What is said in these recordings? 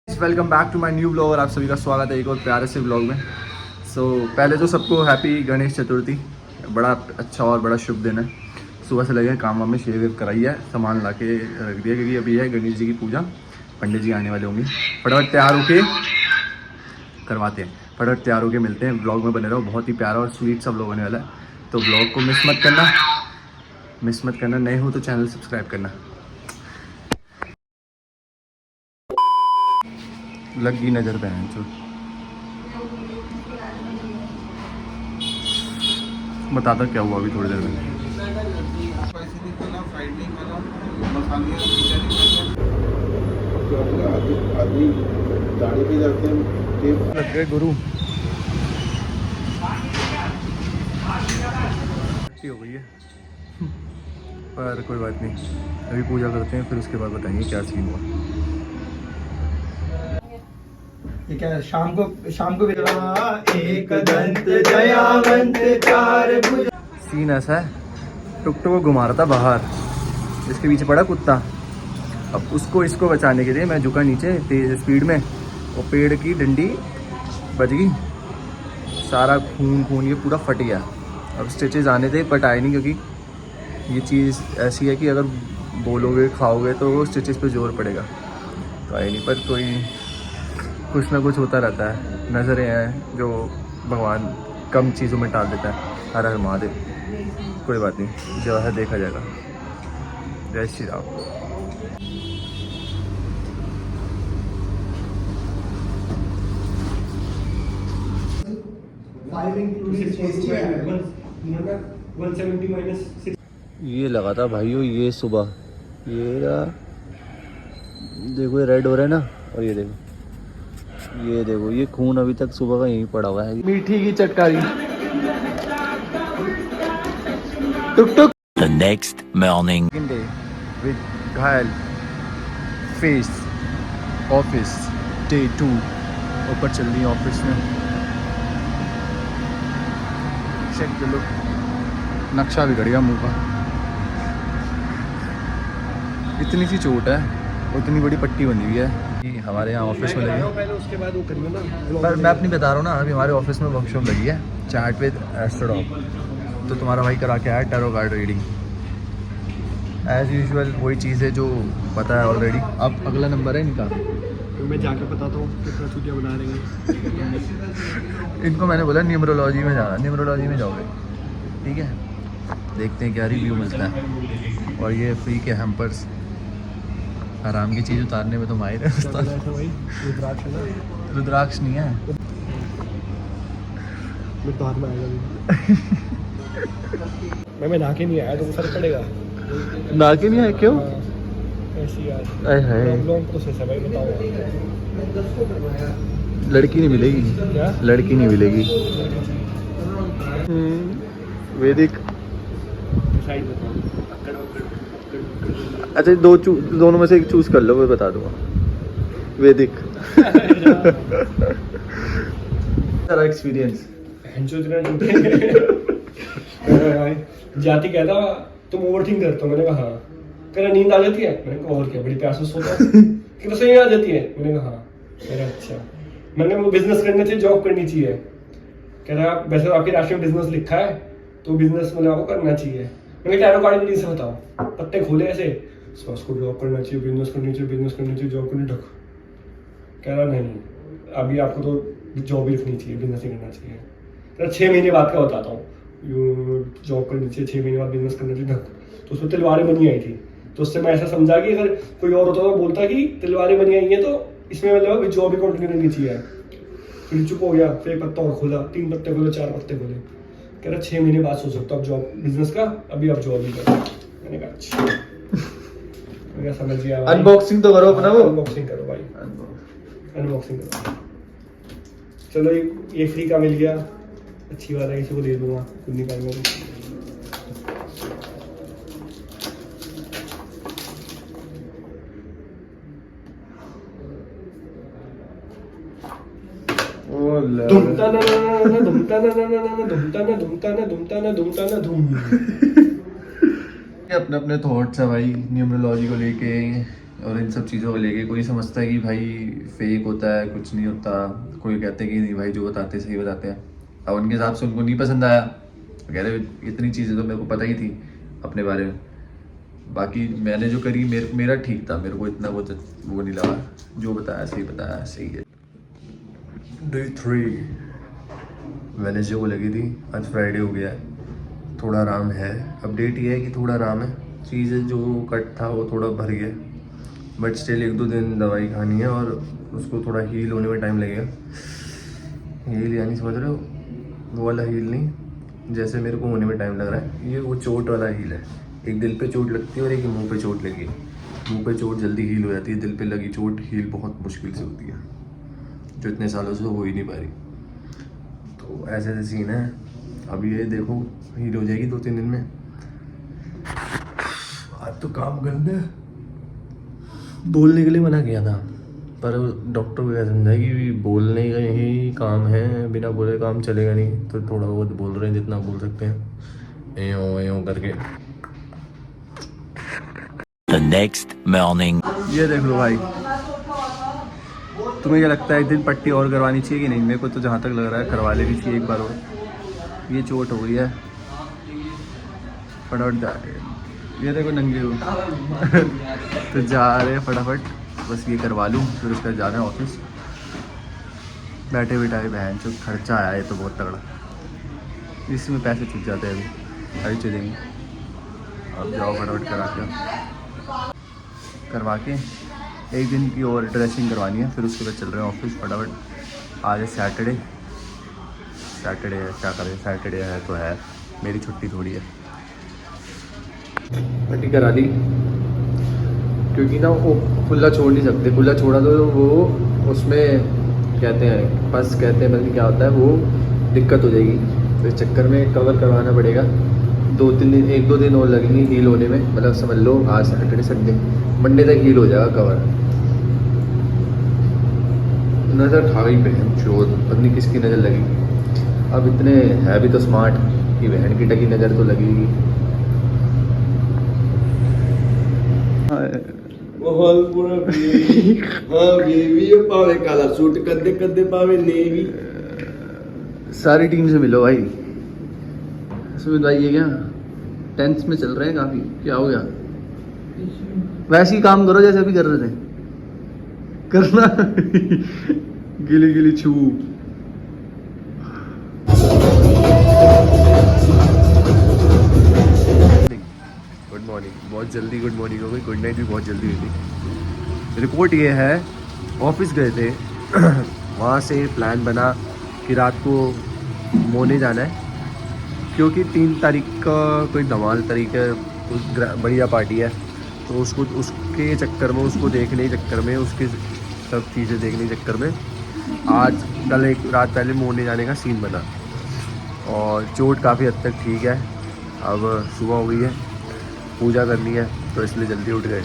Welcome back to my new blog और आप सभी का स्वागत है एक और प्यारे से ब्लॉग में। पहले तो सबको हैप्पी गणेश चतुर्थी। बड़ा अच्छा और बड़ा शुभ दिन है। सुबह से लगे काम में शेव वेव कराई है, सामान ला के रख दिया क्योंकि अभी है गणेश जी की पूजा, पंडित जी आने वाले होंगे। फटाफट तैयार होके करवाते हैं, फटाफट तैयार होके मिलते हैं। ब्लॉग में बने रहो, बहुत ही प्यारा और स्वीट सब लोग होने वाला है, तो ब्लॉग को मिस मत करना। नए हो तो चैनल सब्सक्राइब करना। लगी नज़र पहन चो बताता क्या हुआ अभी थोड़ी देर में। लग गए गुरु हो गई है पर कोई बात नहीं, अभी पूजा करते हैं फिर उसके बाद बताएंगे क्या सीन हुआ। ठीक है, शाम को एक दंत दयावंत चार भुज। सीन ऐसा है, टुकटुक को घुमा रहा था बाहर, इसके पीछे पड़ा कुत्ता। अब इसको बचाने के लिए मैं झुका नीचे तेज स्पीड में, और पेड़ की डंडी बच गई, सारा खून ये पूरा फट गया। अब स्टिचेस आने थे बट आए नहीं, क्योंकि ये चीज़ ऐसी है कि अगर बोलोगे खाओगे तो वो स्टिचेस पे जोर पड़ेगा, तो आए नहीं। पर कोई कुछ ना कुछ होता रहता है, नज़रें हैं जो भगवान कम चीज़ों में टाल देता है। हर हर महादेव। कोई बात नहीं, जो है देखा जाएगा। जय श्री राम। ये लगा था भाइयों, ये सुबह ये देखो ये रेड हो रहा है ना, और ये देखो ये खून अभी तक सुबह का यहीं पड़ा हुआ है। मीठी की चटकारी टुक The next morning. with घायल फेस ऑफिस डे 2 ऊपर चल रही है ऑफिस में। चेक द लुक, नक्शा बिगड़ गया मुंह का। इतनी सी चोट है, उतनी बड़ी पट्टी बनी हुई है। ये हमारे यहाँ ऑफिस में लगी है, उसके बाद वो करिए ना। पर मैं अपनी बता रहा हूँ ना, अभी हमारे ऑफिस में वर्कशॉप लगी है चैट विद एस्ट्रोडॉग, तो तुम्हारा भाई करा के आया tarot card reading. As usual वही चीज़ है जो पता है ऑलरेडी। अब अगला नंबर है इनका, तो मैं जाकर बताता हूँ कितना छुट्टियाँ बना रहे हैं। इनको मैंने बोला न्यूमरोलॉजी में जाना, न्यूमरोलॉजी में जाओगे ठीक है, देखते हैं क्या रिव्यू मिलता है। और ये फ्री के हैम्पर्स, आराम की चीज़ उतारने में तो माहिर है उस्ताद। रुद्राक्ष है ना? रुद्राक्ष नहीं है, मैं तो हाथ में आएगा। मैं नहा के नहीं आया तो फर्क पड़ेगा। ना के नहीं है क्यों? ऐसी यार अरे है, लॉन्ग प्रोसेस है भाई, बताओ। लड़की नहीं मिलेगी, क्या लड़की नहीं मिलेगी। वैदिक साइड बताओ। अच्छा दोनों में से एक चूज कर लो, मैं बता दूंगा। वैदिक तेरा एक्सपीरियंस जाति कहता तुम ओवरथिंक करते हो, मैंने कहा हाँ। कह रहा नींद आ जाती है, मैंने कहा और क्या, बड़ी प्यार से सोता हूं। कह रहा सही आ जाती है, मैंने कहा हाँ। कह रहा अच्छा, मैंने वो बिजनेस करना चाहिए, जॉब करनी चाहिए। कह रहा वैसे तो आपकी राशि में बिजनेस लिखा है, तो बिजनेस मतलब आपको करना चाहिए। मैंने टैरो कार्ड में से बताओ, पत्ते खोले ऐसे, उसको जॉब करना चाहिए, बिजनेस करनी चाहिए, जॉब करनी ढक। कह रहा नहीं, अभी आपको तो जॉब ही रखनी चाहिए, बिजनेस ही करना चाहिए। कह रहा 6 महीने बाद का बताता हूँ, जॉब करनी चाहिए, 6 महीने बाद बिजनेस करना चाहिए ढक। तो उसमें तलवारें बनी आई थी, तो उससे मैं ऐसा समझा कि अगर कोई और होता तो बोलता कि तलवारें बनी आई हैं तो इसमें मतलब जॉब ही कंटिन्यू करनी चाहिए। फिर चुप हो गया, फिर एक पत्ता और खोला, 3 पत्ते खोले, 4 पत्ते खोले। कह रहा 6 महीने बाद सोच सकता हूँ जॉब बिजनेस का, अभी आप जॉब ही करो। मैंने कहा अच्छा, मैंने समझ गया। अनबॉक्सिंग तो करो अपना, वो अनबॉक्सिंग करो भाई, अनबॉक्सिंग करो। चलो ये फ्री का मिल गया, अच्छी बात है, इसी को दे दूंगा, खुद नहीं पाएंगे। अपने अपने थॉट्स है भाई न्यूमरोलॉजी को लेके, और इन सब चीज़ों को लेके कोई समझता है कि भाई फेक होता है, कुछ नहीं होता, कोई कहते हैं कि नहीं भाई जो बताते हैं सही बताते हैं। अब उनके हिसाब से उनको नहीं पसंद आया, तो कह रहे इतनी चीज़ें तो मेरे को पता ही थी अपने बारे में, बाकी मैंने जो करी मेरा ठीक था, मेरे को इतना वो नहीं लगा, जो बताया सही है। Day 3 वेडनेसडे को लगी थी, आज फ्राइडे हो गया है, थोड़ा आराम है। अपडेट ये है कि थोड़ा आराम है, चीज़ें जो कट था वो थोड़ा भर गया, बट स्टिल 1-2 दिन दवाई खानी है और उसको थोड़ा हील होने में टाइम लगेगा। हील यानी समझ रहे हो, वो वाला हील नहीं, जैसे मेरे को होने में टाइम लग रहा है, ये वो चोट वाला हील है। एक दिल पे चोट लगती है और एक मुंह पे चोट लगी। मुंह पे चोट जल्दी हील हो जाती है, दिल पे लगी चोट हील बहुत मुश्किल से होती है, जो इतने सालों से हो ही नहीं पा रही। तो ऐसे ऐसे सीन है। अभी ये देखो हील हो जाएगी 2-3 दिन में। आज तो काम करना है, बोलने के लिए मना किया था, पर डॉक्टर को क्या समझा कि बोलने का यही काम है, बिना बोले काम चलेगा नहीं, तो थोड़ा बहुत बोल रहे हैं जितना बोल सकते हैं, एयों करके। The next morning. ये देख लो भाई, तुम्हें क्या लगता है एक दिन पट्टी और करवानी चाहिए कि नहीं? मेरे को तो जहाँ तक लग रहा है करवा लेनी चाहिए एक बार और। ये चोट हो गई है, फटाफट जा रहे हैं, ये देखो नंगे हो तो जा रहे हैं फटाफट, बस ये करवा लूँ फिर उसका जाना है ऑफिस। बैठे बिठाए बहन जो खर्चा आया है तो बहुत तगड़ा, इसमें पैसे छूट जाते हैं अभी, अभी चलेंगे। अब जाओ फटाफट करवा के एक दिन की और ड्रेसिंग करवानी है, फिर उसके बाद चल रहे हैं ऑफिस फटाफट। आज है सैटरडे है, क्या करें, सैटरडे है तो है, मेरी छुट्टी थोड़ी है। पट्टी करा दी क्योंकि ना वो खुला छोड़ नहीं सकते, खुला छोड़ा तो वो उसमें कहते हैं बस कहते हैं बल्कि क्या होता है वो दिक्कत हो जाएगी, तो इस चक्कर में कवर करवाना पड़ेगा। 2-3 दिन 1-2 दिन और लगेंगे हील होने में, मतलब समझ लो आज सैटरडे संडे मंडे तक हील हो जाएगा कवर। नज़र खा गई बहन चोद, पता नहीं किसकी नज़र लगी। अब इतने है भी तो स्मार्ट कि बहन की टकी नज़र तो लगेगी। पावे काला सूट कदे कदे पावे नेवी। सारी टीम से मिलो भाई। सुमित भाई ये क्या टेंस में चल रहे हैं काफी, क्या हो गया? वैसे ही काम करो जैसे अभी कर रहे थे, करना गिली गिली छू। गुड मॉर्निंग, बहुत जल्दी गुड मॉर्निंग हो गई, गुड नाइट भी बहुत जल्दी हुई थी। रिपोर्ट ये है, ऑफिस गए थे वहाँ से प्लान बना कि रात को मोने जाना है, क्योंकि 3 तारीख का कोई धमाल तारीख है, बढ़िया पार्टी है, तो उसके चक्कर में, उसको देखने के चक्कर में, उसके सब चीज़ें देखने के चक्कर में आज कल एक रात पहले मोने जाने का सीन बना। और चोट काफ़ी हद तक ठीक है, अब सुबह हो गई है, पूजा करनी है तो इसलिए जल्दी उठ गए।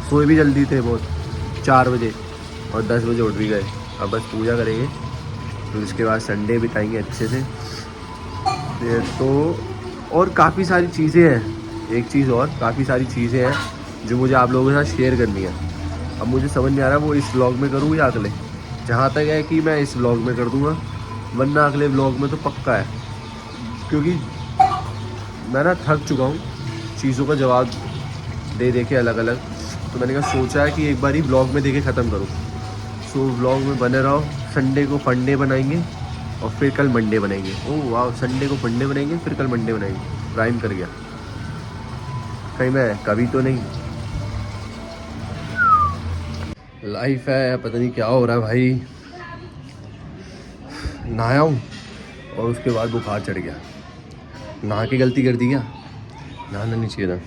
सोए भी जल्दी थे बहुत, 4 बजे, और 10 बजे उठ भी गए। अब बस पूजा करेंगे, फिर उसके बाद संडे बिताएंगे अच्छे से। तो और काफ़ी सारी चीज़ें हैं, एक चीज़ और, काफ़ी सारी चीज़ें हैं जो मुझे आप लोगों के साथ शेयर करनी है। अब मुझे समझ नहीं आ रहा वो इस व्लॉग में करूँ या अगले, जहाँ तक है कि मैं इस व्लॉग में कर दूँगा, वरना अगले व्लॉग में तो पक्का है, क्योंकि मैं ना थक चुका हूँ चीज़ों का जवाब दे के अलग अलग। तो मैंने कहा सोचा है कि एक बार ही व्लॉग में दे के ख़त्म करूँ। सो व्लॉग में बने रहो। संडे को फंडे बनाएंगे और फिर कल मंडे बनाएंगे। ओह वाह, संडे को फंडे बनाएंगे फिर कल मंडे बनाएंगे, राइम कर गया, कहीं मैं कभी तो नहीं। लाइफ है, पता नहीं क्या हो रहा है भाई। नहाया हूँ और उसके बाद बुखार चढ़ गया, नहा के गलती कर दी क्या? नहाना नहीं चाहिए था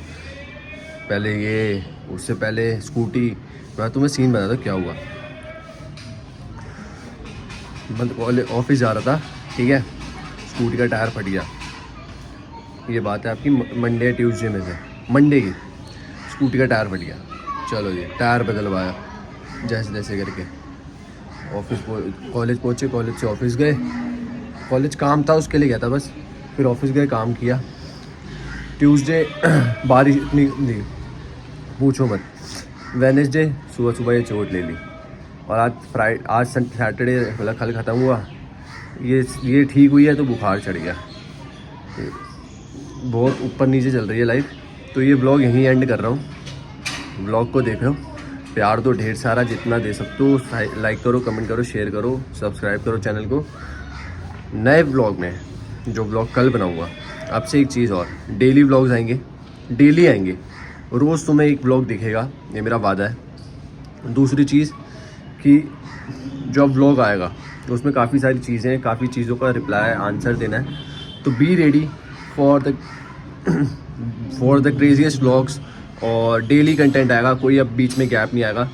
पहले। ये उससे पहले स्कूटी, मैं तुम्हें सीन बता था क्या हुआ। मैं ऑफिस जा रहा था, ठीक है, स्कूटी का टायर फट गया। ये बात है आपकी मंडे ट्यूसडे में से, मंडे की स्कूटी का टायर फट गया। चलो जी, टायर बदलवाया जैसे तैसे करके, ऑफिस कॉलेज पहुँचे, कॉलेज से ऑफिस गए, कॉलेज काम था उसके लिए गया था बस, फिर ऑफिस गए काम किया। ट्यूसडे बारिश इतनी नहीं, पूछो मत। वेडनेसडे सुबह सुबह ये चोट ले ली, और आज सैटरडे मतलब कल ख़त्म हुआ, ये ठीक हुई है तो बुखार चढ़ गया। बहुत ऊपर नीचे चल रही है लाइफ। तो ये ब्लॉग यहीं एंड कर रहा हूँ। ब्लॉग को देखो, प्यार तो ढेर सारा जितना दे सकते हो, लाइक करो, कमेंट करो, शेयर करो, सब्सक्राइब करो चैनल को। नए ब्लॉग में जो ब्लॉग कल बनाऊँगा, आपसे एक चीज़ और, डेली ब्लॉग्स आएंगे, डेली आएंगे, रोज़ तुम्हें एक ब्लॉग दिखेगा, ये मेरा वादा है। दूसरी चीज़ कि जो ब्लॉग आएगा तो उसमें काफ़ी सारी चीज़ें, काफ़ी चीज़ों का रिप्लाई आंसर देना है। तो be ready for the craziest blogs, और डेली कंटेंट आएगा, कोई अब बीच में गैप नहीं आएगा।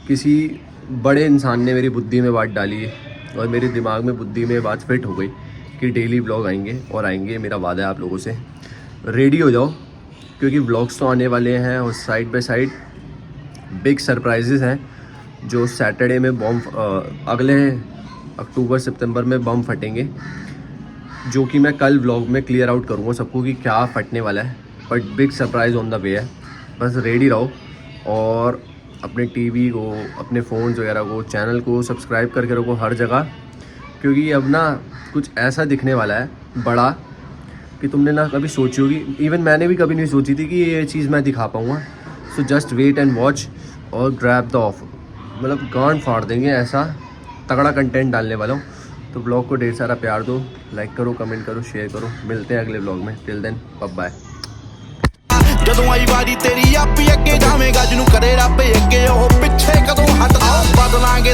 किसी बड़े इंसान ने मेरी बुद्धि में बात डाली है और मेरे दिमाग में बुद्धि में बात फिट हो गई कि डेली ब्लॉग आएंगे, और आएंगे, मेरा वादा है आप लोगों से। रेडी हो जाओ, क्योंकि ब्लॉग्स तो आने वाले हैं, और side by side big surprises हैं जो सैटरडे में अगले अक्टूबर सितंबर में बम फटेंगे, जो कि मैं कल व्लॉग में क्लियर आउट करूँगा सबको कि क्या फटने वाला है। But big surprise on the way है, बस रेडी रहो। और अपने टीवी को, अपने फ़ोन्स वगैरह को, चैनल को सब्सक्राइब करके रखो हर जगह, क्योंकि अब ना कुछ ऐसा दिखने वाला है बड़ा कि तुमने ना कभी सोची होगी, इवन मैंने भी कभी नहीं सोची थी कि ये चीज़ मैं दिखा पाऊँगा। So just wait and watch और ग्रैब द ऑफर, मतलब गांड फाड़ देंगे, ऐसा तगड़ा कंटेंट डालने वाला हूँ। तो ब्लॉग को ढेर सारा प्यार दो, लाइक करो, कमेंट करो, शेयर करो। मिलते हैं अगले ब्लॉग में। Till then bye bye. ਜਦੋਂ ਆਈ ਵਾਰੀ ਤੇਰੀ ਆਪੀ ਅੱਗੇ ਜਾਵੇਂਗਾ ਜਿਹਨੂੰ ਕਰੇ ਰੱਬ ਅੱਗੇ ਉਹ ਪਿੱਛੇ ਕਦੋਂ ਹਟਦਾ ਬਦਲਾਂਗੇ।